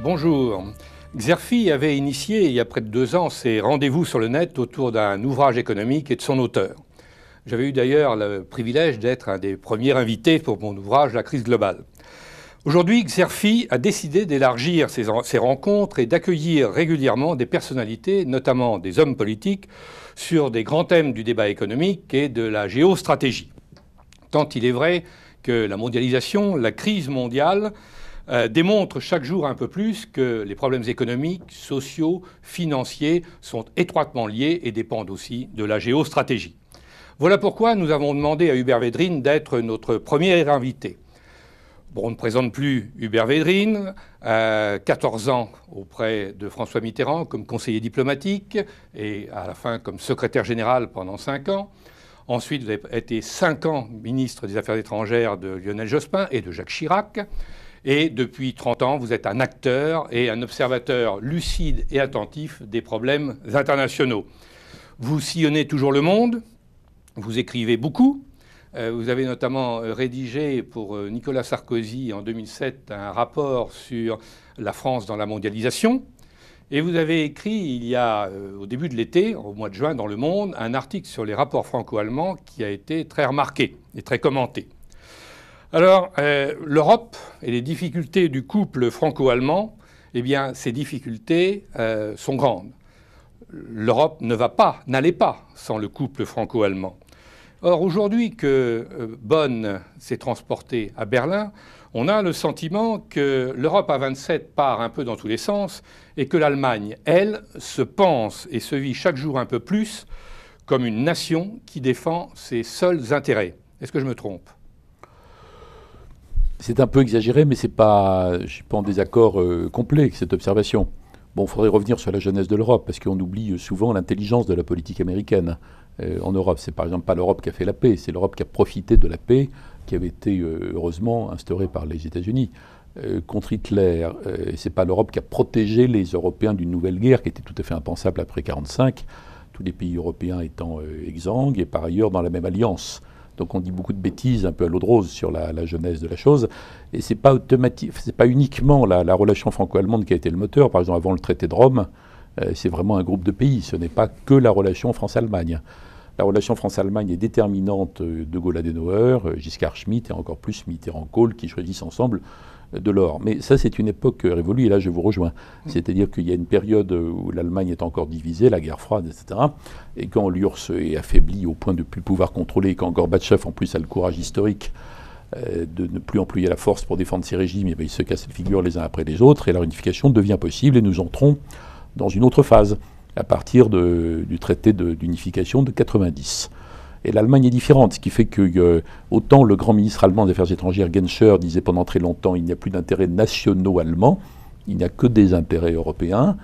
Bonjour. Xerfi avait initié, il y a près de 2 ans, ses rendez-vous sur le net autour d'un ouvrage économique et de son auteur. J'avais eu d'ailleurs le privilège d'être un des premiers invités pour mon ouvrage La crise globale. Aujourd'hui, Xerfi a décidé d'élargir ses rencontres et d'accueillir régulièrement des personnalités, notamment des hommes politiques, sur des grands thèmes du débat économique et de la géostratégie. Tant il est vrai que la mondialisation, la crise mondiale, démontre chaque jour un peu plus que les problèmes économiques, sociaux, financiers sont étroitement liés et dépendent aussi de la géostratégie. Voilà pourquoi nous avons demandé à Hubert Védrine d'être notre premier invité. Bon, on ne présente plus Hubert Védrine, 14 ans auprès de François Mitterrand comme conseiller diplomatique et à la fin comme secrétaire général pendant 5 ans. Ensuite, vous avez été 5 ans ministre des Affaires étrangères de Lionel Jospin et de Jacques Chirac. Et depuis 30 ans, vous êtes un acteur et un observateur lucide et attentif des problèmes internationaux. Vous sillonnez toujours le monde, vous écrivez beaucoup. Vous avez notamment rédigé pour Nicolas Sarkozy en 2007 un rapport sur la France dans la mondialisation. Et vous avez écrit il y a, au début de l'été, au mois de juin dans Le Monde, un article sur les rapports franco-allemands qui a été très remarqué et très commenté. Alors, l'Europe et les difficultés du couple franco-allemand, eh bien, ces difficultés sont grandes. L'Europe n'allait pas sans le couple franco-allemand. Or, aujourd'hui que Bonn s'est transportée à Berlin, on a le sentiment que l'Europe à 27 part un peu dans tous les sens et que l'Allemagne, elle, se pense et se vit chaque jour un peu plus comme une nation qui défend ses seuls intérêts. Est-ce que je me trompe ? C'est un peu exagéré, mais je ne suis pas en désaccord complet avec cette observation. Bon, il faudrait revenir sur la jeunesse de l'Europe, parce qu'on oublie souvent l'intelligence de la politique américaine en Europe. C'est par exemple pas l'Europe qui a fait la paix, c'est l'Europe qui a profité de la paix qui avait été heureusement instaurée par les États-Unis contre Hitler. C'est pas l'Europe qui a protégé les Européens d'une nouvelle guerre qui était tout à fait impensable après 1945, tous les pays européens étant exsangues et par ailleurs dans la même alliance. Donc on dit beaucoup de bêtises, un peu à l'eau de rose, sur la genèse de la chose. Et c'est pas uniquement la relation franco-allemande qui a été le moteur. Par exemple, avant le traité de Rome, c'est vraiment un groupe de pays. Ce n'est pas que la relation France-Allemagne. La relation France-Allemagne est déterminante de Gaulle-Adenauer, Giscard Schmitt et encore plus Mitterrand-Kohl qui choisissent ensemble Delors. Mais ça, c'est une époque révolue, et là, je vous rejoins. C'est-à-dire qu'il y a une période où l'Allemagne est encore divisée, la guerre froide, etc. Et quand l'URSS est affaiblie au point de ne plus pouvoir contrôler, et quand Gorbatchev, en plus, a le courage historique de ne plus employer la force pour défendre ses régimes, et bien, ils se cassent les figures les uns après les autres, et la réunification devient possible, et nous entrons dans une autre phase, à partir du traité d'unification de 90. Et l'Allemagne est différente, ce qui fait que autant le grand ministre allemand des Affaires étrangères, Genscher, disait pendant très longtemps il n'y a plus d'intérêts nationaux allemands, il n'y a que des intérêts européens.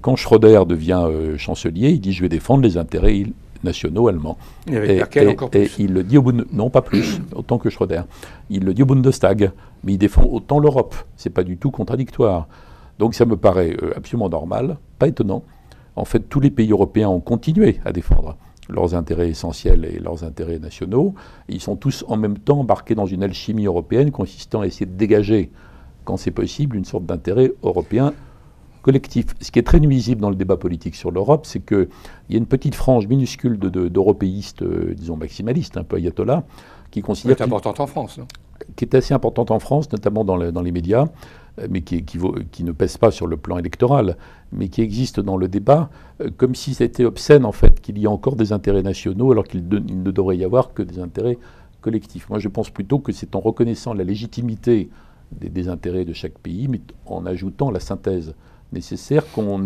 Quand Schröder devient chancelier, il dit je vais défendre les intérêts nationaux allemands. Et avec Merkel encore plus. Et il le dit non, pas plus, autant que Schröder. Il le dit au Bundestag, mais il défend autant l'Europe. C'est pas du tout contradictoire. Donc ça me paraît absolument normal, pas étonnant. En fait, tous les pays européens ont continué à défendre leurs intérêts essentiels et leurs intérêts nationaux. Ils sont tous en même temps embarqués dans une alchimie européenne consistant à essayer de dégager, quand c'est possible, une sorte d'intérêt européen collectif. Ce qui est très nuisible dans le débat politique sur l'Europe, c'est qu'il y a une petite frange minuscule d'européistes, disons maximalistes, un peu ayatollahs, qui considèrent... Qui est importante en France, non ? Qui est assez importante en France, notamment dans les médias, mais qui ne pèse pas sur le plan électoral, mais qui existe dans le débat, comme si c'était obscène, en fait, qu'il y a encore des intérêts nationaux, alors qu'il ne devrait y avoir que des intérêts collectifs. Moi, je pense plutôt que c'est en reconnaissant la légitimité des intérêts de chaque pays, mais en ajoutant la synthèse nécessaire, qu'on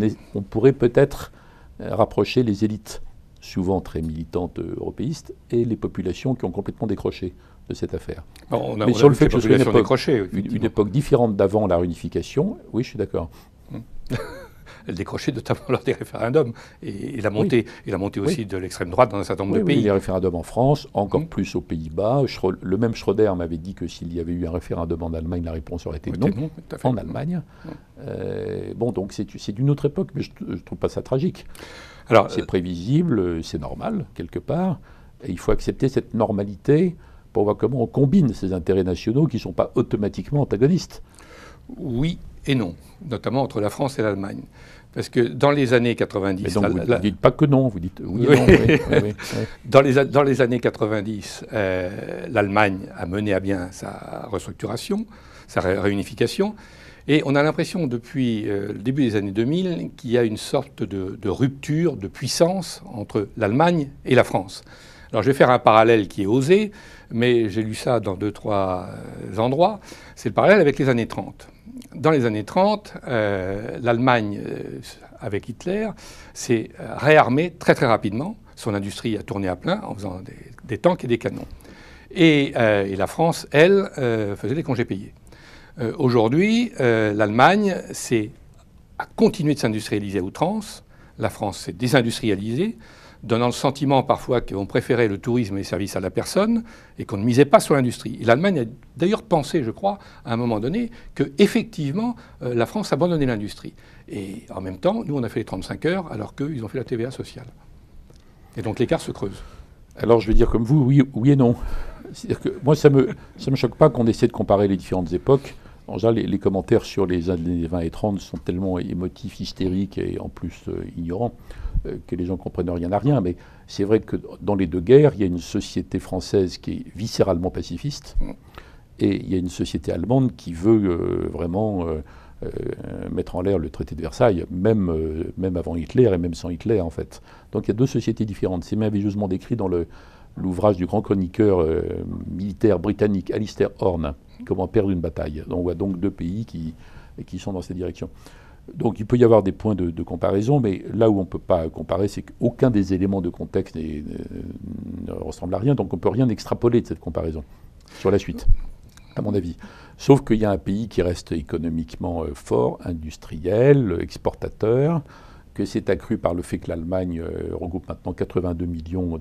pourrait peut-être rapprocher les élites, souvent très militantes européistes, et les populations qui ont complètement décroché de cette affaire. Mais sur le fait que ce soit une époque différente d'avant la réunification, oui, je suis d'accord. Elle décrochait notamment lors des référendums et la montée aussi de l'extrême droite dans un certain nombre de pays. Oui, les référendums en France, encore plus aux Pays-Bas. Le même Schröder m'avait dit que s'il y avait eu un référendum en Allemagne, la réponse aurait été non, en Allemagne. Bon, donc c'est d'une autre époque, mais je ne trouve pas ça tragique. Alors, c'est prévisible, c'est normal, quelque part, et il faut accepter cette normalité pour voir comment on combine ces intérêts nationaux qui ne sont pas automatiquement antagonistes. Oui et non, notamment entre la France et l'Allemagne. Parce que dans les années 90... Mais donc vous ne dites pas que non, vous dites oui et non. Oui. Dans les années 90, l'Allemagne a mené à bien sa restructuration, sa réunification, et on a l'impression depuis le début des années 2000 qu'il y a une sorte de rupture de puissance entre l'Allemagne et la France. Alors je vais faire un parallèle qui est osé, mais j'ai lu ça dans 2-3 endroits. C'est le parallèle avec les années 30. Dans les années 30, l'Allemagne, avec Hitler, s'est réarmée très très rapidement. Son industrie a tourné à plein en faisant des tanks et des canons. Et la France, elle, faisait des congés payés. Aujourd'hui, l'Allemagne a continué de s'industrialiser à outrance. La France s'est désindustrialisée, donnant le sentiment parfois qu'on préférait le tourisme et les services à la personne et qu'on ne misait pas sur l'industrie. Et l'Allemagne a d'ailleurs pensé, je crois, à un moment donné, qu'effectivement, la France abandonnait l'industrie. Et en même temps, nous, on a fait les 35 heures, alors qu'eux, ils ont fait la TVA sociale. Et donc l'écart se creuse. Alors je vais dire comme vous, oui et non. C'est-à-dire que moi, ça me choque pas qu'on essaie de comparer les différentes époques. En général, les commentaires sur les années 20 et 30 sont tellement émotifs, hystériques et en plus ignorants que les gens ne comprennent rien à rien. Mais c'est vrai que dans les deux guerres, il y a une société française qui est viscéralement pacifiste et il y a une société allemande qui veut vraiment mettre en l'air le traité de Versailles, même avant Hitler et même sans Hitler, en fait. Donc il y a deux sociétés différentes. C'est merveilleusement décrit dans l'ouvrage du grand chroniqueur militaire britannique Alistair Horn, Comment perdre une bataille. On voit donc deux pays qui sont dans cette direction. Donc il peut y avoir des points de comparaison, mais là où on ne peut pas comparer, c'est qu'aucun des éléments de contexte ne ressemble à rien, donc on ne peut rien extrapoler de cette comparaison sur la suite, à mon avis. Sauf qu'il y a un pays qui reste économiquement fort, industriel, exportateur, que c'est accru par le fait que l'Allemagne regroupe maintenant 82 millions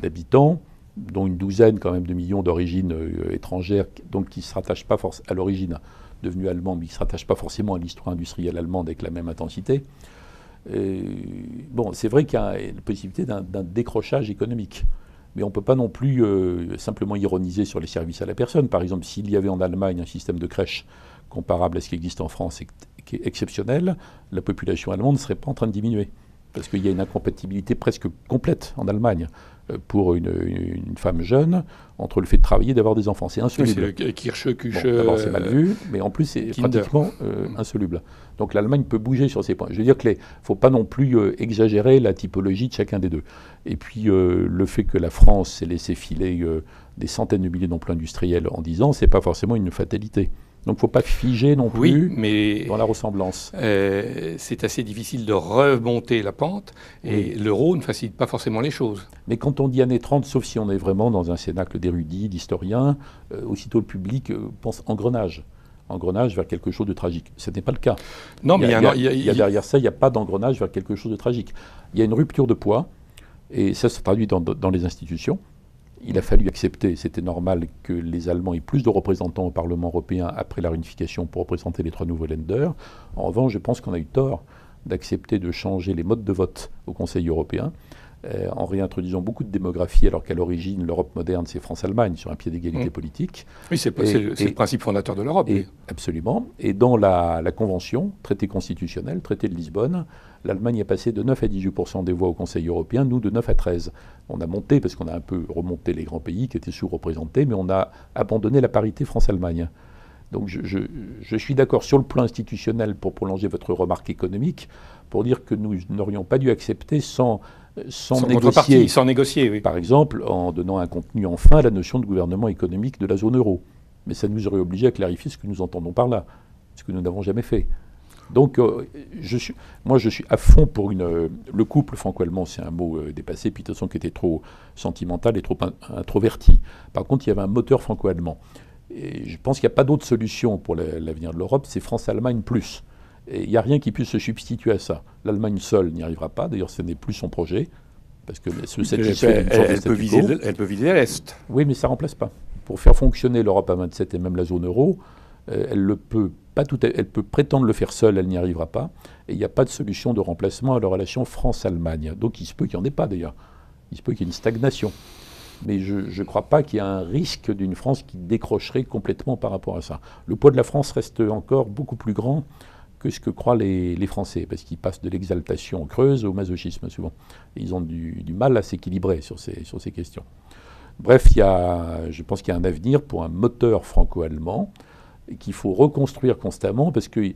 d'habitants, dont une douzaine quand même de millions d'origine étrangère, donc qui ne se rattachent pas à l'origine devenue allemande, mais qui ne se rattachent pas forcément à l'histoire industrielle allemande avec la même intensité. Bon, c'est vrai qu'il y a la possibilité d'un décrochage économique. Mais on ne peut pas non plus simplement ironiser sur les services à la personne. Par exemple, s'il y avait en Allemagne un système de crèche comparable à ce qui existe en France et qui est exceptionnel, la population allemande ne serait pas en train de diminuer. Parce qu'il y a une incompatibilité presque complète en Allemagne pour une femme jeune entre le fait de travailler et d'avoir des enfants. C'est insoluble. Oui, c'est le Kirche-Kuche. Bon, d'abord, c'est mal vu, mais en plus, c'est pratiquement insoluble. Donc l'Allemagne peut bouger sur ces points. Je veux dire qu'il ne faut pas non plus exagérer la typologie de chacun des deux. Et puis, le fait que la France s'est laissé filer des centaines de milliers d'emplois industriels en 10 ans, ce n'est pas forcément une fatalité. Donc il ne faut pas figer non plus dans la ressemblance. C'est assez difficile de remonter la pente et l'euro ne facilite pas forcément les choses. Mais quand on dit années 30, sauf si on est vraiment dans un cénacle d'érudits, d'historiens, aussitôt le public pense engrenage vers quelque chose de tragique. Ce n'est pas le cas. Non, mais il y a derrière ça, il n'y a pas d'engrenage vers quelque chose de tragique. Il y a une rupture de poids, et ça se traduit dans les institutions. Il a fallu accepter, c'était normal, que les Allemands aient plus de représentants au Parlement européen après la réunification pour représenter les 3 nouveaux Länder. En revanche, je pense qu'on a eu tort d'accepter de changer les modes de vote au Conseil européen en réintroduisant beaucoup de démographie, alors qu'à l'origine, l'Europe moderne, c'est France-Allemagne, sur un pied d'égalité politique. Oui, c'est le principe fondateur de l'Europe. Absolument. Et dans la Convention, traité constitutionnel, traité de Lisbonne, l'Allemagne est passée de 9 à 18% des voix au Conseil européen, nous de 9 à 13. On a monté, parce qu'on a un peu remonté les grands pays qui étaient sous-représentés, mais on a abandonné la parité France-Allemagne. Donc je suis d'accord sur le plan institutionnel, pour prolonger votre remarque économique, pour dire que nous n'aurions pas dû accepter sans négocier, oui. Par exemple, en donnant un contenu enfin à la notion de gouvernement économique de la zone euro. Mais ça nous aurait obligé à clarifier ce que nous entendons par là, ce que nous n'avons jamais fait. Donc, je suis à fond pour le couple franco-allemand, c'est un mot dépassé, puis de toute façon qui était trop sentimental et trop introverti. Par contre, il y avait un moteur franco-allemand. Et je pense qu'il n'y a pas d'autre solution pour l'avenir de l'Europe, c'est France-Allemagne plus. Et il n'y a rien qui puisse se substituer à ça. L'Allemagne seule n'y arrivera pas, d'ailleurs ce n'est plus son projet, parce que se satisfait d'une sorte de statu quo. Elle peut viser l'Est. Oui, mais ça ne remplace pas. Pour faire fonctionner l'Europe à 27 et même la zone euro, elle peut prétendre le faire seule, elle n'y arrivera pas. Et il n'y a pas de solution de remplacement à la relation France-Allemagne. Donc il se peut qu'il n'y en ait pas d'ailleurs. Il se peut qu'il y ait une stagnation. Mais je ne crois pas qu'il y ait un risque d'une France qui décrocherait complètement par rapport à ça. Le poids de la France reste encore beaucoup plus grand que ce que croient les Français, parce qu'ils passent de l'exaltation creuse au masochisme souvent. Et ils ont du mal à s'équilibrer sur ces questions. Bref, je pense qu'il y a un avenir pour un moteur franco-allemand qu'il faut reconstruire constamment, parce qu'il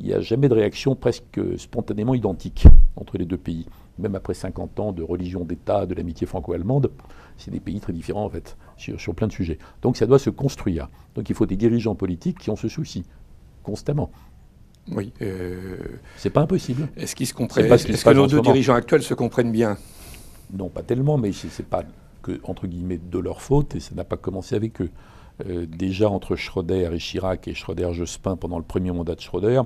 n'y a jamais de réaction presque spontanément identique entre les deux pays. Même après 50 ans de religion d'État, de l'amitié franco-allemande, c'est des pays très différents en fait, sur plein de sujets. Donc ça doit se construire. Donc il faut des dirigeants politiques qui ont ce souci, constamment. Oui. C'est pas impossible. Est-ce qu'ils se comprennent? Est-ce que nos deux dirigeants actuels se comprennent bien? Non, pas tellement, mais c'est pas que, entre guillemets, de leur faute, et ça n'a pas commencé avec eux. Déjà entre Schröder et Chirac et Schröder-Jospin pendant le premier mandat de Schröder,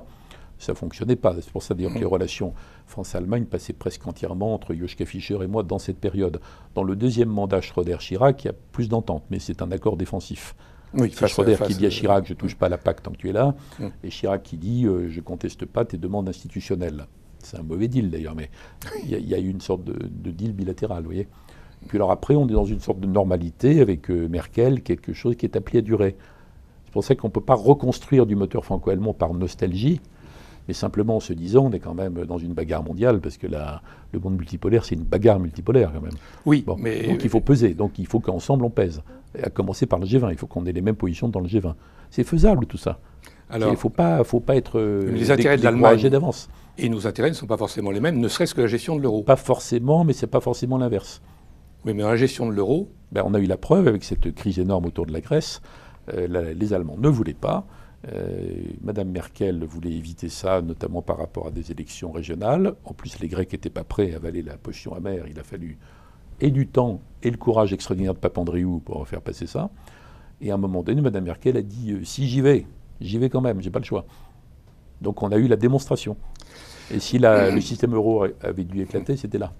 ça ne fonctionnait pas. C'est pour ça d'ailleurs que les relations France-Allemagne passaient presque entièrement entre Joschka Fischer et moi dans cette période. Dans le deuxième mandat Schröder-Chirac, il y a plus d'entente, mais c'est un accord défensif. Oui, c'est Schröder qui dit à Chirac « je ne touche pas à la PAC tant que tu es là », et Chirac qui dit « je ne conteste pas tes demandes institutionnelles ». C'est un mauvais deal d'ailleurs, mais il y a eu une sorte de deal bilatéral, vous voyez. Puis alors après, on est dans une sorte de normalité avec Merkel, quelque chose qui est appelé à durer. C'est pour ça qu'on ne peut pas reconstruire du moteur franco-allemand par nostalgie, mais simplement en se disant on est quand même dans une bagarre mondiale, parce que le monde multipolaire, c'est une bagarre multipolaire quand même. Oui, bon, mais... Donc il faut peser, donc il faut qu'ensemble on pèse. À commencer par le G20, il faut qu'on ait les mêmes positions dans le G20. C'est faisable tout ça. Alors, il ne faut pas être les intérêts de l'Allemagne d'avance. Et nos intérêts ne sont pas forcément les mêmes, ne serait-ce que la gestion de l'euro. Pas forcément, mais ce n'est pas forcément l'inverse. Oui, mais dans la gestion de l'euro... On a eu la preuve avec cette crise énorme autour de la Grèce. Les Allemands ne voulaient pas. Madame Merkel voulait éviter ça, notamment par rapport à des élections régionales. En plus, les Grecs n'étaient pas prêts à avaler la potion amère. Il a fallu et du temps et le courage extraordinaire de Papandréou pour faire passer ça. Et à un moment donné, Madame Merkel a dit si j'y vais quand même, j'ai pas le choix. Donc on a eu la démonstration. Et si le système euro avait dû éclater, c'était là.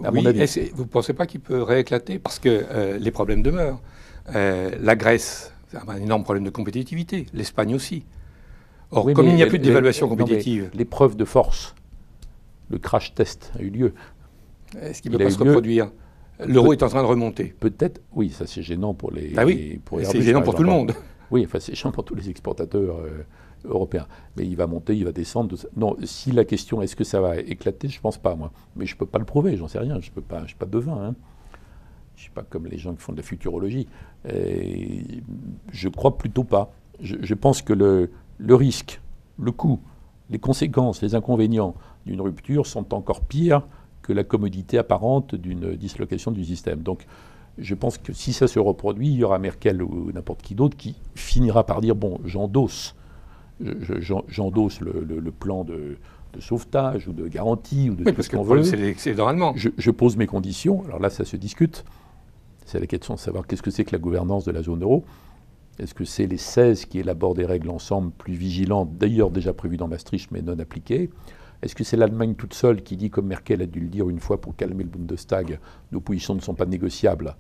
À mon avis. Vous ne pensez pas qu'il peut rééclater? Parce que les problèmes demeurent. La Grèce, c'est un énorme problème de compétitivité. L'Espagne aussi. Or, oui, comme il n'y a plus de dévaluation compétitive... L'épreuve de force, le crash test a eu lieu. Est-ce qu'il ne peut pas se reproduire? L'euro est en train de remonter. Peut-être, oui, ça c'est gênant pour les... Ah oui, c'est gênant pour tout le monde. Oui, enfin c'est gênant pour tous les exportateurs européens. Mais il va monter, il va descendre. Non, si la question est-ce que ça va éclater, je ne pense pas, moi. Mais je ne peux pas le prouver, j'en sais rien. Je ne suis pas devin. Hein. Je ne suis pas comme les gens qui font de la futurologie. Je crois plutôt pas. Je pense que le risque, le coût, les conséquences, les inconvénients d'une rupture sont encore pires que la commodité apparente d'une dislocation du système. Donc je pense que si ça se reproduit, il y aura Merkel ou n'importe qui d'autre qui finira par dire bon, j'endosse le plan de sauvetage ou de garantie ou de tout ce qu'on veut. C'est normalement. Je pose mes conditions. Alors là, ça se discute. C'est la question de savoir qu'est-ce que c'est que la gouvernance de la zone euro. Est-ce que c'est les 16 qui élaborent des règles ensemble plus vigilantes, d'ailleurs déjà prévues dans Maastricht mais non appliquées? Est-ce que c'est l'Allemagne toute seule qui dit, comme Merkel a dû le dire une fois pour calmer le Bundestag, nos positions ne sont pas négociables,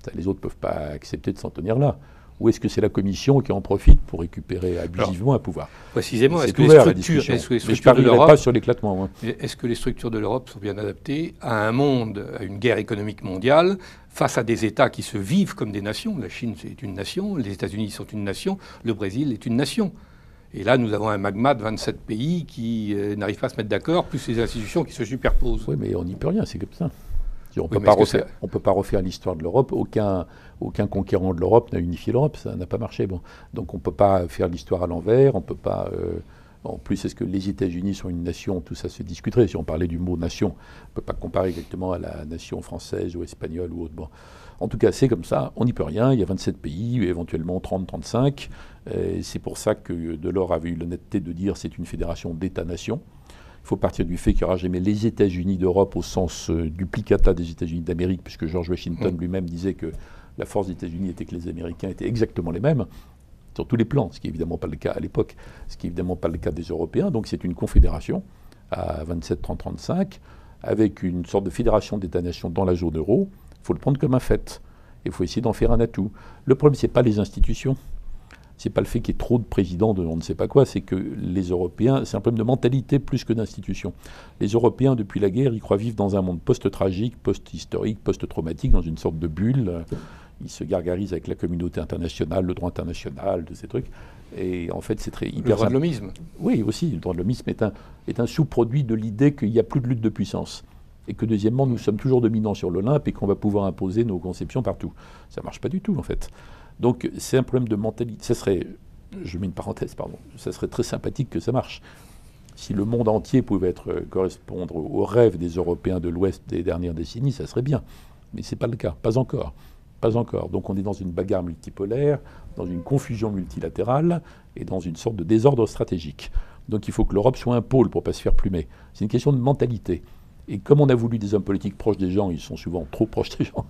ça, les autres ne peuvent pas accepter de s'en tenir là? Ou est-ce que c'est la Commission qui en profite pour récupérer abusivement un pouvoir? Précisément, est-ce que les structures de l'Europe... pas sur l'éclatement. Est-ce que les structures de l'Europe sont bien adaptées à un monde, à une guerre économique mondiale, face à des États qui se vivent comme des nations? La Chine, c'est une nation, les États-Unis sont une nation, le Brésil est une nation. Et là, nous avons un magma de 27 pays qui n'arrivent pas à se mettre d'accord, plus les institutions qui se superposent. Oui, mais on n'y peut rien, c'est comme ça. On ne peut pas refaire l'histoire de l'Europe. Aucun conquérant de l'Europe n'a unifié l'Europe, ça n'a pas marché. Bon. Donc on ne peut pas faire l'histoire à l'envers, on ne peut pas... En plus, est-ce que les États-Unis sont une nation? Tout ça se discuterait. Si on parlait du mot nation, on ne peut pas comparer exactement à la nation française ou espagnole ou autre. Bon. En tout cas, c'est comme ça, on n'y peut rien. Il y a 27 pays, éventuellement 30-35. C'est pour ça que Delors avait eu l'honnêteté de dire que c'est une fédération d'États-nations. Il faut partir du fait qu'il n'y aura jamais les États-Unis d'Europe au sens duplicata des États-Unis d'Amérique, puisque George Washington lui-même disait que la force des États-Unis était que les Américains étaient exactement les mêmes, sur tous les plans, ce qui n'est évidemment pas le cas à l'époque, ce qui n'est évidemment pas le cas des Européens. Donc c'est une confédération à 27, 30, 35, avec une sorte de fédération d'États-nations dans la zone euro. Il faut le prendre comme un fait. Il faut essayer d'en faire un atout. Le problème, ce n'est pas les institutions. c'est pas le fait qu'il y ait trop de présidents de on ne sait pas quoi, c'est que les Européens, c'est un problème de mentalité plus que d'institution. Les Européens, depuis la guerre, ils croient vivre dans un monde post-tragique, post-historique, post-traumatique, dans une sorte de bulle. Ils se gargarisent avec la communauté internationale, le droit international, de ces trucs. Et en fait, c'est très hyper... Le droit de l'homisme. Oui, aussi, le droit de l'homisme est un sous-produit de l'idée qu'il n'y a plus de lutte de puissance. Et que deuxièmement, nous sommes toujours dominants sur l'Olympe et qu'on va pouvoir imposer nos conceptions partout. Ça ne marche pas du tout, en fait. Donc c'est un problème de mentalité. Ça serait, je mets une parenthèse, pardon, ça serait très sympathique que ça marche. Si le monde entier pouvait correspondre aux rêves des Européens de l'Ouest des dernières décennies, ça serait bien. Mais ce n'est pas le cas, pas encore. Pas encore. Donc on est dans une bagarre multipolaire, dans une confusion multilatérale et dans une sorte de désordre stratégique. Donc il faut que l'Europe soit un pôle pour ne pas se faire plumer. C'est une question de mentalité. Et comme on a voulu des hommes politiques proches des gens, ils sont souvent trop proches des gens,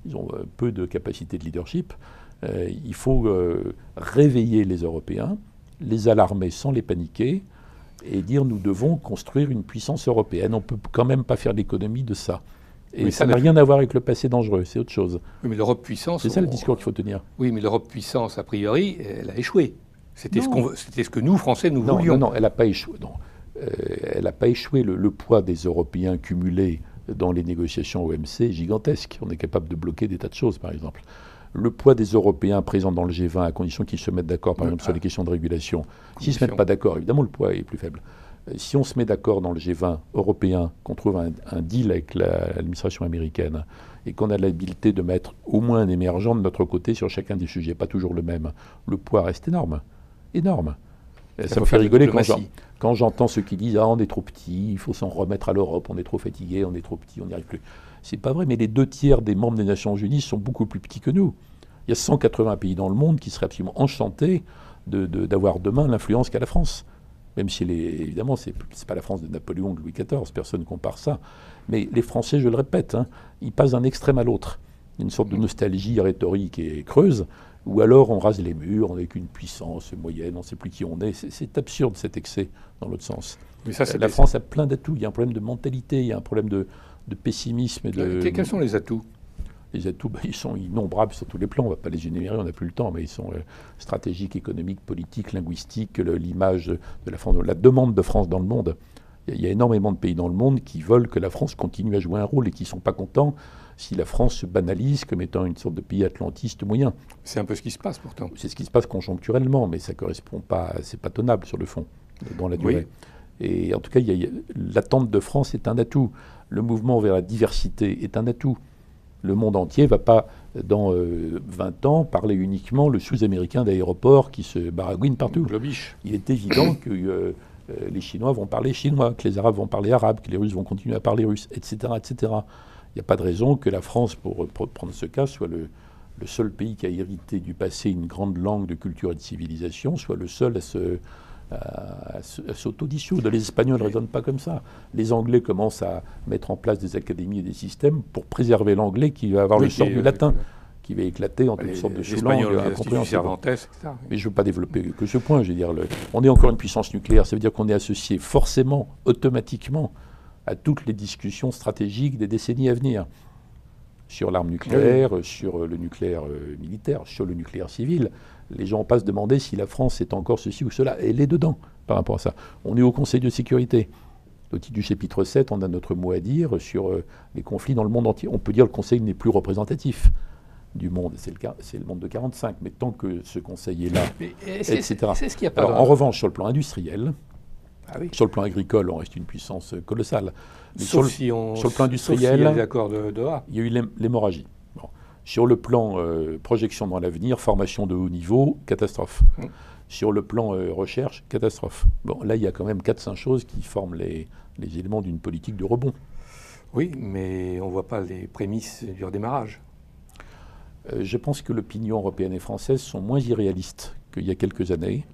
ils ont peu de capacité de leadership. Il faut réveiller les Européens, les alarmer sans les paniquer et dire nous devons construire une puissance européenne. On ne peut quand même pas faire l'économie de ça. Et mais ça n'a rien à voir avec le passé dangereux, c'est autre chose. Oui, mais l'Europe puissance... C'est ça le discours qu'il faut tenir. Oui, mais l'Europe puissance, a priori, elle a échoué. C'était ce que nous, Français, nous voulions. Non, elle n'a pas échoué. Elle n'a pas échoué. Le poids des Européens cumulés dans les négociations OMC est gigantesque. On est capable de bloquer des tas de choses, par exemple. Le poids des Européens présents dans le G20, à condition qu'ils se mettent d'accord, par exemple, sur les questions de régulation. S'ils ne se mettent pas d'accord, évidemment, le poids est plus faible. Si on se met d'accord dans le G20 européen, qu'on trouve un deal avec l'administration américaine, et qu'on a l'habilité de mettre au moins un émergent de notre côté sur chacun des sujets, pas toujours le même, le poids reste énorme. Énorme. Ça me fait rigoler quand j'entends ceux qui disent « Ah, on est trop petit, il faut s'en remettre à l'Europe, on est trop fatigué, on est trop petit, on n'y arrive plus ». C'est pas vrai, mais les 2/3 des membres des Nations Unies sont beaucoup plus petits que nous. Il y a 180 pays dans le monde qui seraient absolument enchantés d'avoir demain l'influence qu'a la France. Même si, évidemment, c'est pas la France de Napoléon, de Louis XIV, personne ne compare ça. Mais les Français, je le répète, ils passent d'un extrême à l'autre. Une sorte de nostalgie rhétorique et creuse, ou alors on rase les murs, on n'est qu'une puissance moyenne, on ne sait plus qui on est. C'est absurde cet excès dans l'autre sens. Mais ça, la France a plein d'atouts. Il y a un problème de mentalité, il y a un problème de pessimisme. Quels sont les atouts ? Les atouts, ils sont innombrables sur tous les plans. On ne va pas les énumérer, on n'a plus le temps, mais ils sont stratégiques, économiques, politiques, linguistiques, l'image de la France, la demande de France dans le monde. Il y a énormément de pays dans le monde qui veulent que la France continue à jouer un rôle et qui ne sont pas contents si la France se banalise comme étant une sorte de pays atlantiste moyen. C'est un peu ce qui se passe pourtant. C'est ce qui se passe conjoncturellement, mais ça ne correspond pas, c'est pas tenable sur le fond, dans la durée. Oui. Et en tout cas, l'attente de France est un atout. Le mouvement vers la diversité est un atout. Le monde entier ne va pas, dans 20 ans, parler uniquement le sous-américain d'aéroport qui se baragouine partout. Globiche. Il est évident que les Chinois vont parler chinois, que les Arabes vont parler arabe, que les Russes vont continuer à parler russe, etc. etc. Il n'y a pas de raison que la France, pour prendre ce cas, soit le seul pays qui a hérité du passé une grande langue de culture et de civilisation, soit le seul à s'autodissoudre. Les Espagnols ne raisonnent pas comme ça. Les Anglais commencent à mettre en place des académies et des systèmes pour préserver l'anglais qui va avoir le sort du latin, qui va éclater en une sorte de sous-langue incompréhensible. Mais je ne veux pas développer que ce point. Je veux dire, on est encore une puissance nucléaire. Ça veut dire qu'on est associé forcément, automatiquement, à toutes les discussions stratégiques des décennies à venir. Sur l'arme nucléaire, sur le nucléaire militaire, sur le nucléaire civil. Les gens passent demander si la France est encore ceci ou cela. Elle est dedans par rapport à ça. On est au Conseil de sécurité. Au titre du chapitre 7, on a notre mot à dire sur les conflits dans le monde entier. On peut dire que le Conseil n'est plus représentatif du monde. C'est le cas, c'est le monde de 45. Mais tant que ce Conseil est là, etc. Alors, en revanche, sur le plan industriel, sur le plan agricole, on reste une puissance colossale. Mais sur le plan industriel, il y a les accords de Doha. Il y a eu l'hémorragie. Bon. Sur le plan projection dans l'avenir, formation de haut niveau, catastrophe. Sur le plan recherche, catastrophe. Bon, là, il y a quand même 4-5 choses qui forment les éléments d'une politique de rebond. Oui, mais on ne voit pas les prémices du redémarrage. Je pense que l'opinion européenne et française sont moins irréalistes qu'il y a quelques années.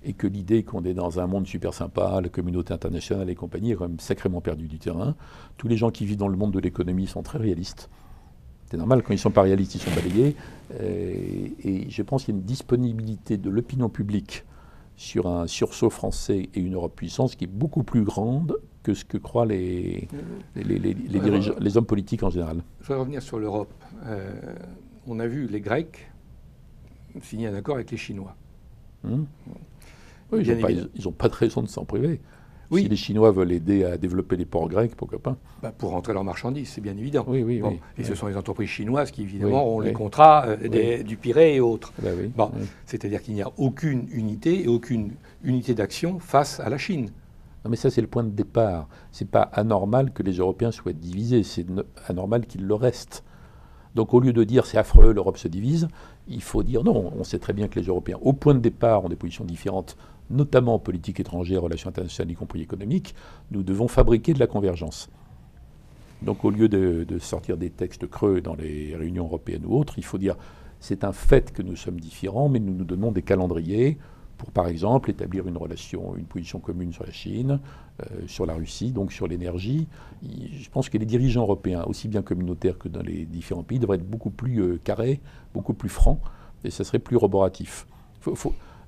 Et que l'idée qu'on est dans un monde super sympa, la communauté internationale et compagnie, est quand même sacrément perdu du terrain. Tous les gens qui vivent dans le monde de l'économie sont très réalistes. C'est normal, quand ils ne sont pas réalistes, ils sont balayés. Et je pense qu'il y a une disponibilité de l'opinion publique sur un sursaut français et une Europe puissance qui est beaucoup plus grande que ce que croient les dirigeants, les hommes politiques en général. Je voudrais revenir sur l'Europe. On a vu les Grecs signer un accord avec les Chinois. Oui, ils n'ont pas de raison de s'en priver. Oui. Si les Chinois veulent aider à développer les ports grecs, pourquoi pas? Pour rentrer leurs marchandises, c'est bien évident. Oui. Et ce sont les entreprises chinoises qui, évidemment, ont les contrats du Pirée et autres. C'est-à-dire qu'il n'y a aucune unité et aucune unité d'action face à la Chine. Non, mais ça, c'est le point de départ. C'est pas anormal que les Européens soient divisés, c'est anormal qu'ils le restent. Donc au lieu de dire c'est affreux, l'Europe se divise, il faut dire non, on sait très bien que les Européens, au point de départ, ont des positions différentes, notamment en politique étrangère, relations internationales, y compris économiques. Nous devons fabriquer de la convergence. Donc au lieu de sortir des textes creux dans les réunions européennes ou autres, il faut dire c'est un fait que nous sommes différents, mais nous nous donnons des calendriers pour, par exemple, établir une position commune sur la Chine, sur la Russie, donc sur l'énergie. Je pense que les dirigeants européens, aussi bien communautaires que dans les différents pays, devraient être beaucoup plus carrés, beaucoup plus francs, et ça serait plus roboratif.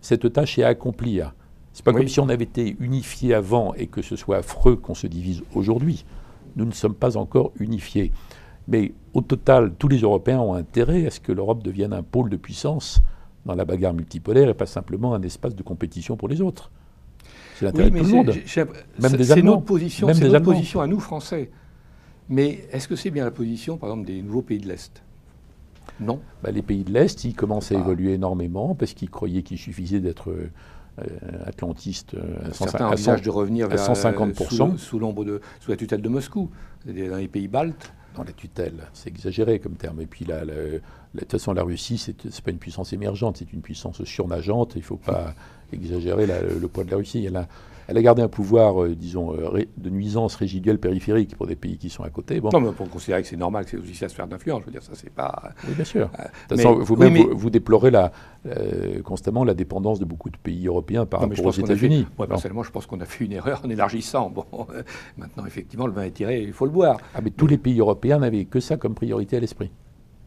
Cette tâche est à accomplir. C'est pas comme si on avait été unifiés avant et que ce soit affreux qu'on se divise aujourd'hui. Nous ne sommes pas encore unifiés. Mais au total, tous les Européens ont intérêt à ce que l'Europe devienne un pôle de puissance dans la bagarre multipolaire et pas simplement un espace de compétition pour les autres. C'est l'intérêt de tout le monde. Même des Allemands. C'est notre position à nous, Français. Mais est-ce que c'est bien la position, par exemple, des nouveaux pays de l'Est? Non. Les pays de l'Est, ils commencent à évoluer énormément parce qu'ils croyaient qu'il suffisait d'être atlantiste certains envisagent de revenir vers 150%. Sous la tutelle de Moscou, dans les pays baltes. Dans la tutelle, c'est exagéré comme terme. Et puis de toute façon, la Russie, c'est pas une puissance émergente, c'est une puissance surnageante. Il ne faut pas exagérer le poids de la Russie. Elle a gardé un pouvoir, disons, de nuisance résiduelle périphérique pour des pays qui sont à côté. Bon. Non, mais pour considérer que c'est normal que c'est aussi la sphère d'influence, je veux dire, ça c'est pas... Oui, bien sûr. De toute façon, vous déplorez constamment la dépendance de beaucoup de pays européens par rapport aux États-Unis. Moi, personnellement, je pense qu'on a fait une erreur en élargissant. Bon, maintenant, effectivement, le vin est tiré, il faut le boire. Mais tous les pays européens n'avaient que ça comme priorité à l'esprit.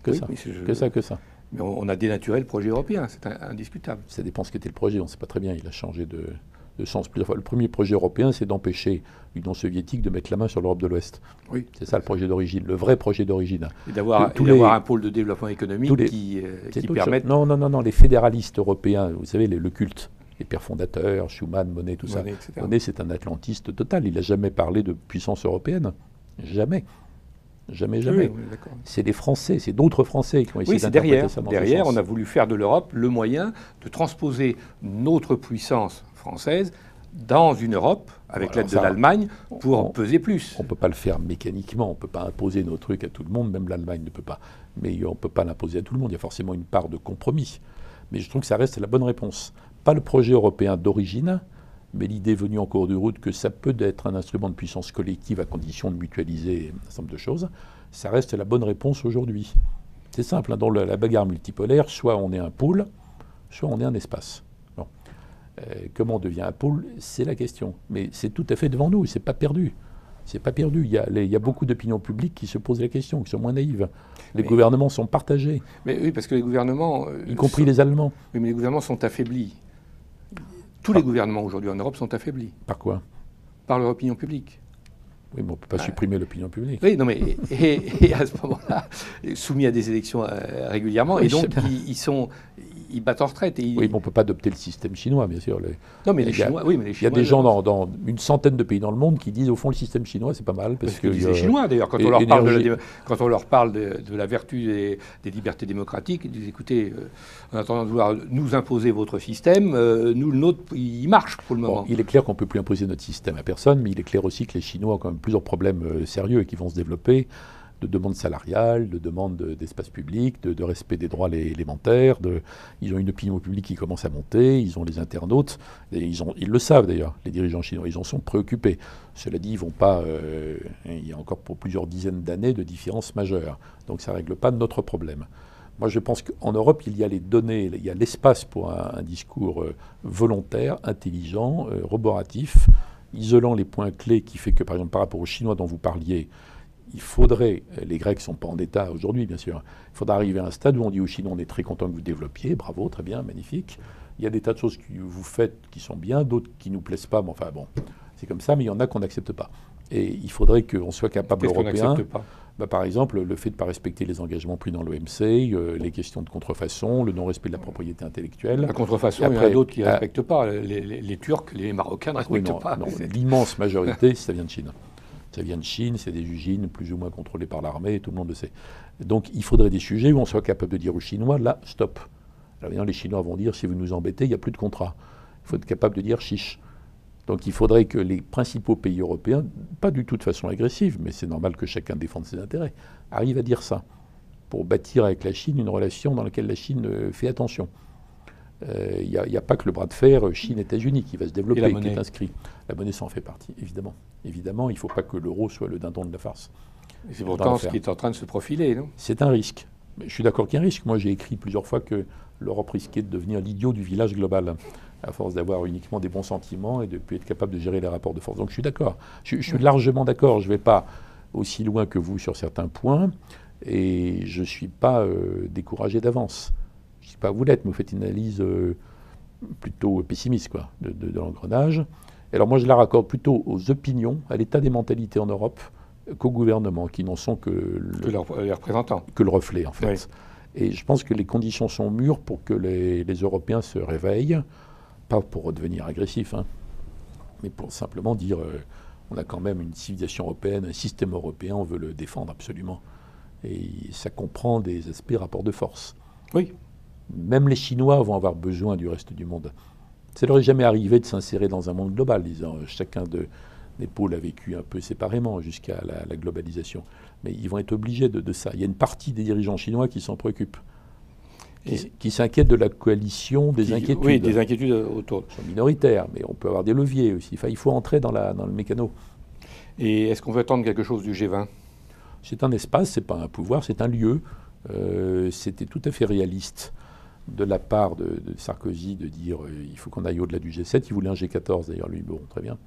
Que ça. Mais on a dénaturé le projet européen, c'est indiscutable. Ça dépend ce qu'était le projet, on ne sait pas très bien, il a changé de sens plusieurs fois. Le premier projet européen, c'est d'empêcher l'Union soviétique de mettre la main sur l'Europe de l'Ouest. Oui. C'est ça le projet d'origine, le vrai projet d'origine. Et d'avoir un pôle de développement économique qui permette... Non, les fédéralistes européens, vous savez, le culte, les pères fondateurs, Schuman, Monnet, tout ça. Monnet, c'est un atlantiste total, il n'a jamais parlé de puissance européenne. Jamais. Jamais. Oui, c'est les Français, c'est d'autres Français qui ont essayé d'interpréter ça dans ce sens. Derrière, on a voulu faire de l'Europe le moyen de transposer notre puissance française dans une Europe, avec l'aide de l'Allemagne, pour peser plus. On ne peut pas le faire mécaniquement, on ne peut pas imposer nos trucs à tout le monde, même l'Allemagne ne peut pas. Mais on ne peut pas l'imposer à tout le monde, il y a forcément une part de compromis. Mais je trouve que ça reste la bonne réponse. Pas le projet européen d'origine, mais l'idée venue en cours de route que ça peut être un instrument de puissance collective à condition de mutualiser un certain nombre de choses, ça reste la bonne réponse aujourd'hui. C'est simple, dans la bagarre multipolaire, soit on est un pôle, soit on est un espace. Bon. Comment on devient un pôle, c'est la question. Mais c'est tout à fait devant nous, c'est pas perdu. C'est pas perdu. Il y a beaucoup d'opinions publiques qui se posent la question, qui sont moins naïves. Les gouvernements sont partagés. Mais oui, parce que les gouvernements... y compris les Allemands. Oui, mais les gouvernements sont affaiblis. Tous les gouvernements aujourd'hui en Europe sont affaiblis. Par quoi? Par leur opinion publique. Oui, mais on ne peut pas supprimer l'opinion publique. Oui, non, mais et à ce moment-là, soumis à des élections régulièrement, et donc ils battent en retraite. Oui, mais on ne peut pas adopter le système chinois, bien sûr. Non, mais les Chinois, oui, mais les Chinois... Il y a des gens dans une centaine de pays dans le monde qui disent, au fond, le système chinois, c'est pas mal. Parce que les Chinois, d'ailleurs, quand on leur parle de la vertu des libertés démocratiques, ils disent, écoutez, en attendant de vouloir nous imposer votre système, nous, le nôtre, il marche pour le moment. Il est clair qu'on ne peut plus imposer notre système à personne, mais il est clair aussi que les Chinois ont quand même plusieurs problèmes sérieux et qui vont se développer, de demande salariale, de demande d'espace public, de respect des droits élémentaires. Ils ont une opinion publique qui commence à monter, ils ont les internautes, et ils le savent d'ailleurs, les dirigeants chinois, ils en sont préoccupés. Cela dit, ils vont pas... il y a encore pour plusieurs dizaines d'années de différences majeures, donc ça ne règle pas notre problème. Moi, je pense qu'en Europe, il y a les données, il y a l'espace pour un discours volontaire, intelligent, roboratif, isolant les points clés qui fait que, par exemple, par rapport aux Chinois dont vous parliez, il faudrait, les Grecs ne sont pas en état aujourd'hui, bien sûr, il faudrait arriver à un stade où on dit aux Chinois, on est très content que vous développiez, bravo, très bien, magnifique. Il y a des tas de choses que vous faites qui sont bien, d'autres qui ne nous plaisent pas, mais enfin bon, c'est comme ça, mais il y en a qu'on n'accepte pas. Et il faudrait qu'on soit capable, Européens... Qu'est-ce qu'on n'accepte pas ? Par exemple, le fait de ne pas respecter les engagements pris dans l'OMC, les questions de contrefaçon, le non-respect de la propriété intellectuelle. La contrefaçon, il y en a d'autres qui ne respectent pas. Les Turcs, les Marocains ne respectent pas. Non, l'immense majorité, ça vient de Chine. Ça vient de Chine, c'est des usines plus ou moins contrôlées par l'armée, tout le monde le sait. Donc il faudrait des sujets où on soit capable de dire aux Chinois, là, stop. Alors bien, les Chinois vont dire, si vous nous embêtez, il n'y a plus de contrat. Il faut être capable de dire chiche. Donc il faudrait que les principaux pays européens, pas du tout de façon agressive, mais c'est normal que chacun défende ses intérêts, arrivent à dire ça, pour bâtir avec la Chine une relation dans laquelle la Chine fait attention. Il n'y a pas que le bras de fer Chine-États-Unis qui va se développer, qui est inscrit. La monnaie, ça en fait partie, évidemment. Évidemment, il ne faut pas que l'euro soit le dindon de la farce. Et c'est pourtant ce qui est en train de se profiler, non? C'est un risque. Mais je suis d'accord qu'il y a un risque. Moi, j'ai écrit plusieurs fois que l'Europe risquait de devenir l'idiot du village global, à force d'avoir uniquement des bons sentiments et de ne plus être capable de gérer les rapports de force. Donc je suis d'accord. Je suis largement d'accord. Je ne vais pas aussi loin que vous sur certains points. Et je ne suis pas découragé d'avance. Je ne sais pas vous l'êtes, mais vous faites une analyse plutôt pessimiste quoi, de l'engrenage. Et alors moi, je la raccorde plutôt aux opinions, à l'état des mentalités en Europe, qu'aux gouvernements, qui n'en sont que les représentants. Que le reflet, en fait. Oui. Et je pense que les conditions sont mûres pour que les Européens se réveillent, pas pour redevenir agressifs, hein, mais pour simplement dire on a quand même une civilisation européenne, un système européen, on veut le défendre absolument. Et ça comprend des aspects rapports de force. Oui. Même les Chinois vont avoir besoin du reste du monde. Ça leur est jamais arrivé de s'insérer dans un monde global, disant chacun des pôles a vécu un peu séparément jusqu'à la globalisation. Mais ils vont être obligés de ça. Il y a une partie des dirigeants chinois qui s'en préoccupent, qui s'inquiètent de la coalition des inquiétudes. Oui, des inquiétudes autour. Ils sont minoritaires, mais on peut avoir des leviers aussi. Enfin, il faut entrer dans le mécano. Et est-ce qu'on veut attendre quelque chose du G20 ? C'est un espace, c'est pas un pouvoir, c'est un lieu. C'était tout à fait réaliste de la part de Sarkozy de dire il faut qu'on aille au-delà du G7. Il voulait un G14 d'ailleurs, lui, bon, très bien.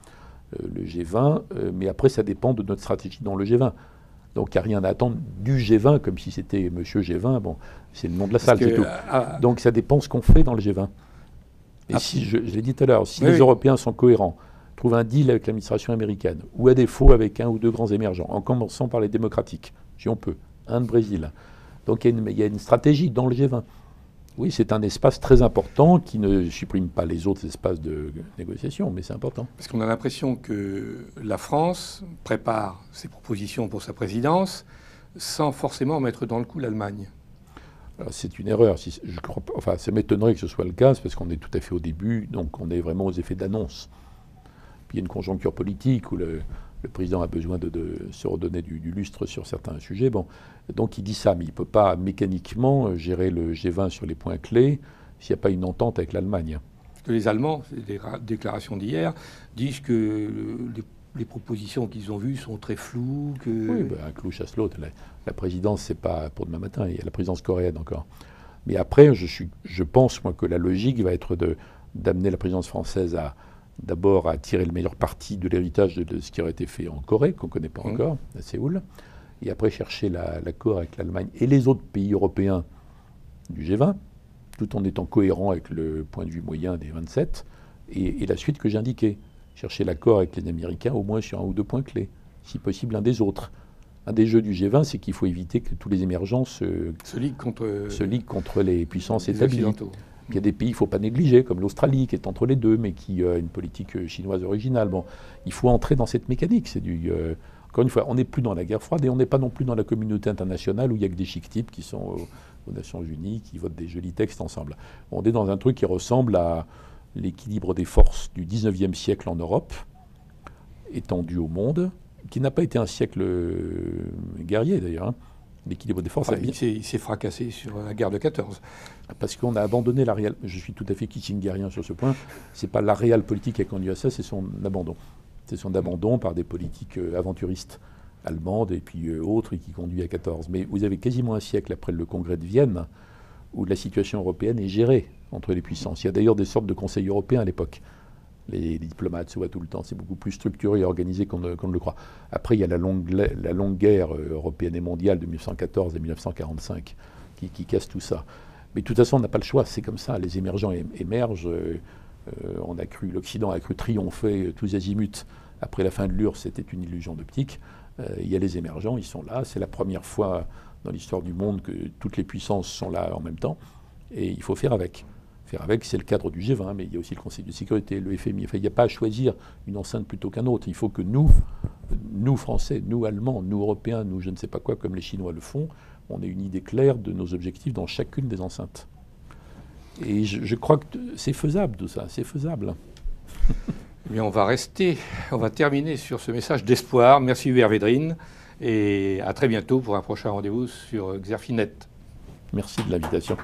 Le G20, mais après ça dépend de notre stratégie dans le G20. Donc il n'y a rien à attendre du G20, comme si c'était Monsieur G20, bon, c'est le nom de la salle, c'est tout. Donc ça dépend ce qu'on fait dans le G20. Et si, je l'ai dit tout à l'heure, si les Européens sont cohérents, trouvent un deal avec l'administration américaine, ou à défaut avec un ou deux grands émergents, en commençant par les démocratiques, si on peut, un de Brésil. Donc il y a une stratégie dans le G20. Oui, c'est un espace très important qui ne supprime pas les autres espaces de négociation, mais c'est important. Parce qu'on a l'impression que la France prépare ses propositions pour sa présidence sans forcément mettre dans le coup l'Allemagne. C'est une erreur. Je crois pas, enfin, ça m'étonnerait que ce soit le cas, parce qu'on est tout à fait au début, donc on est vraiment aux effets d'annonce. Puis il y a une conjoncture politique où le président a besoin de se redonner du lustre sur certains sujets. Bon, donc il dit ça, mais il ne peut pas mécaniquement gérer le G20 sur les points clés s'il n'y a pas une entente avec l'Allemagne. Parce que les Allemands, c'est des déclarations d'hier, disent que les propositions qu'ils ont vues sont très floues. Oui, un clou chasse l'autre. La présidence, c'est pas pour demain matin, il y a la présidence coréenne encore. Mais après, je pense, moi, que la logique va être d'amener la présidence française d'abord à tirer le meilleur parti de l'héritage de ce qui aurait été fait en Corée, qu'on ne connaît pas encore, à Séoul, et après chercher l'accord avec l'Allemagne et les autres pays européens du G20, tout en étant cohérent avec le point de vue moyen des 27, et la suite que j'ai indiquée, chercher l'accord avec les Américains au moins sur un ou deux points clés, si possible un des autres. Un des jeux du G20, c'est qu'il faut éviter que tous les émergents se liguent contre les puissances établies. Il y a des pays qu'il ne faut pas négliger, comme l'Australie, qui est entre les deux, mais qui a une politique chinoise originale. Bon, il faut entrer dans cette mécanique. Encore une fois, on n'est plus dans la guerre froide et on n'est pas non plus dans la communauté internationale où il n'y a que des chic types qui sont aux Nations Unies, qui votent des jolis textes ensemble. On est dans un truc qui ressemble à l'équilibre des forces du 19e siècle en Europe, étendu au monde, qui n'a pas été un siècle guerrier d'ailleurs, hein. L'équilibre des forces. Il s'est fracassé sur la guerre de 14. Parce qu'on a abandonné la réelle. Je suis tout à fait kissingerien sur ce point. C'est pas la réelle politique qui a conduit à ça, c'est son abandon. C'est son abandon par des politiques aventuristes allemandes et puis autres et qui conduit à 14. Mais vous avez quasiment un siècle après le congrès de Vienne où la situation européenne est gérée entre les puissances. Il y a d'ailleurs des sortes de conseils européens à l'époque. Les diplomates se voient tout le temps. C'est beaucoup plus structuré et organisé qu'on ne le croit. Après, il y a la longue guerre européenne et mondiale de 1914 et 1945 qui casse tout ça. Mais de toute façon, on n'a pas le choix. C'est comme ça. Les émergents émergent. L'Occident a cru triompher tous azimuts. Après la fin de l'URSS, c'était une illusion d'optique. Il y a les émergents, ils sont là. C'est la première fois dans l'histoire du monde que toutes les puissances sont là en même temps. Et il faut faire avec. Faire avec, c'est le cadre du G20, mais il y a aussi le Conseil de sécurité, le FMI. Enfin, il n'y a pas à choisir une enceinte plutôt qu'un autre. Il faut que nous Français, nous Allemands, nous Européens, nous je ne sais pas quoi, comme les Chinois le font, on ait une idée claire de nos objectifs dans chacune des enceintes. Et je crois que c'est faisable tout ça, c'est faisable. Mais on va terminer sur ce message d'espoir. Merci Hubert Védrine et à très bientôt pour un prochain rendez-vous sur Xerfi Net. Merci de l'invitation.